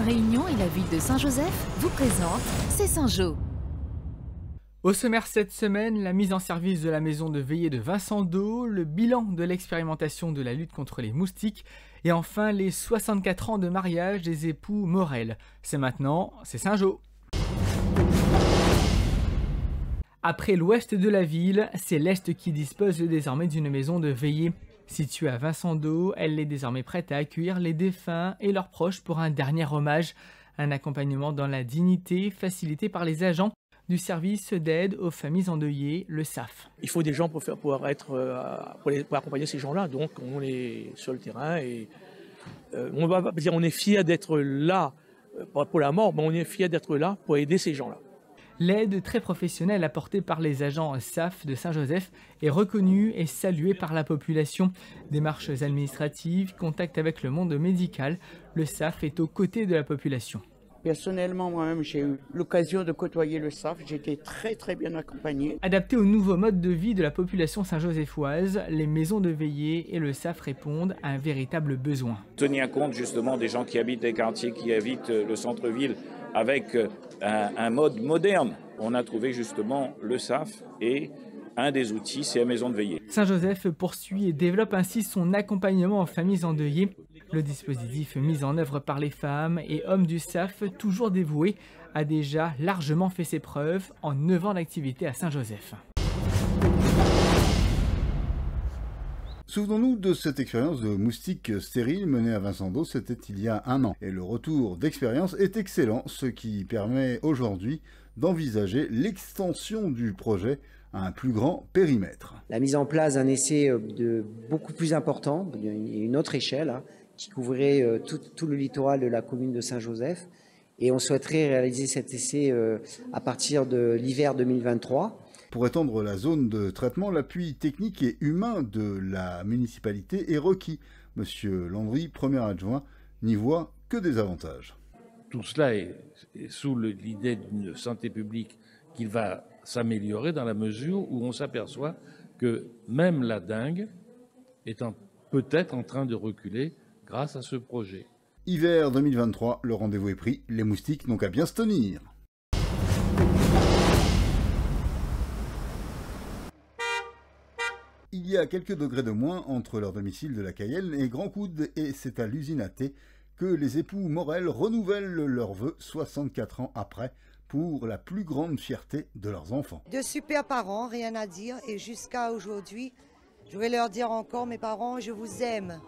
Réunion et la ville de Saint-Joseph vous présentent C'est Saint-Jo. Au sommaire cette semaine, la mise en service de la maison de veillée de Vincent d'Eau, le bilan de l'expérimentation de la lutte contre les moustiques et enfin les 64 ans de mariage des époux Morel. C'est maintenant, c'est Saint-Jo. Après l'ouest de la ville, c'est l'est qui dispose désormais d'une maison de veillée. Située à Vincent d'Eau, elle est désormais prête à accueillir les défunts et leurs proches pour un dernier hommage. Un accompagnement dans la dignité facilité par les agents du service d'aide aux familles endeuillées, le SAF. Il faut des gens pour accompagner ces gens-là, donc on est sur le terrain et on va pas dire on est fiers d'être là, pas pour la mort, mais on est fiers d'être là pour aider ces gens-là. L'aide très professionnelle apportée par les agents SAF de Saint-Joseph est reconnue et saluée par la population. Démarches administratives, contact avec le monde médical, le SAF est aux côtés de la population. Personnellement, moi-même, j'ai eu l'occasion de côtoyer le SAF. J'ai été très bien accompagné. Adapté au nouveau mode de vie de la population saint-josephoise, les maisons de veillée et le SAF répondent à un véritable besoin. Tenir compte justement des gens qui habitent les quartiers, qui habitent le centre-ville avec un mode moderne. On a trouvé justement le SAF et un des outils, c'est la maison de veillée. Saint-Joseph poursuit et développe ainsi son accompagnement aux familles endeuillées. Le dispositif mis en œuvre par les femmes et hommes du SAF, toujours dévoués, a déjà largement fait ses preuves en 9 ans d'activité à Saint-Joseph. Souvenons-nous de cette expérience de moustiques stériles menée à Vincent d'Eau, c'était il y a un an. Et le retour d'expérience est excellent, ce qui permet aujourd'hui d'envisager l'extension du projet à un plus grand périmètre. La mise en place d'un essai de beaucoup plus important, une autre échelle, qui couvrirait tout le littoral de la commune de Saint-Joseph. Et on souhaiterait réaliser cet essai à partir de l'hiver 2023. Pour étendre la zone de traitement, l'appui technique et humain de la municipalité est requis. Monsieur Landry, premier adjoint, n'y voit que des avantages. Tout cela est sous l'idée d'une santé publique qui va s'améliorer dans la mesure où on s'aperçoit que même la dengue est peut-être en train de reculer grâce à ce projet. Hiver 2023, le rendez-vous est pris, les moustiques n'ont qu'à bien se tenir. Il y a quelques degrés de moins entre leur domicile de la Cayenne et Grand Coude, et c'est à l'usine à thé que les époux Morel renouvellent leurs vœux 64 ans après, pour la plus grande fierté de leurs enfants. De super parents, rien à dire, et jusqu'à aujourd'hui, je vais leur dire encore, mes parents, je vous aime.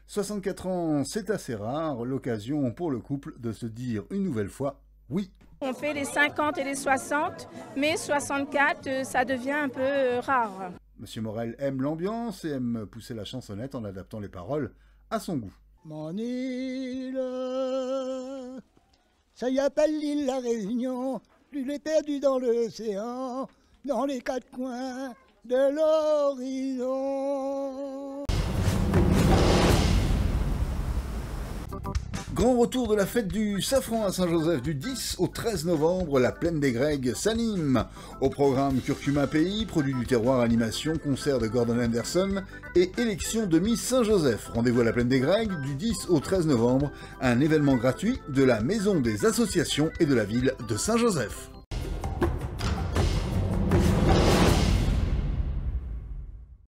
64 ans, c'est assez rare, l'occasion pour le couple de se dire une nouvelle fois oui. On fait les 50 et les 60, mais 64, ça devient un peu rare. Monsieur Morel aime l'ambiance et aime pousser la chansonnette en adaptant les paroles à son goût. Mon île, ça y appelle l'île La Réunion, l'île est perdue dans l'océan, dans les quatre coins de l'horizon. Grand retour de la fête du safran à Saint-Joseph du 10 au 13 novembre, la Plaine des Grègues s'anime. Au programme Curcuma Pays, produit du terroir, animation, concert de Gordon Anderson et élection de Miss Saint-Joseph. Rendez-vous à la Plaine des Grègues du 10 au 13 novembre, un événement gratuit de la Maison des Associations et de la ville de Saint-Joseph.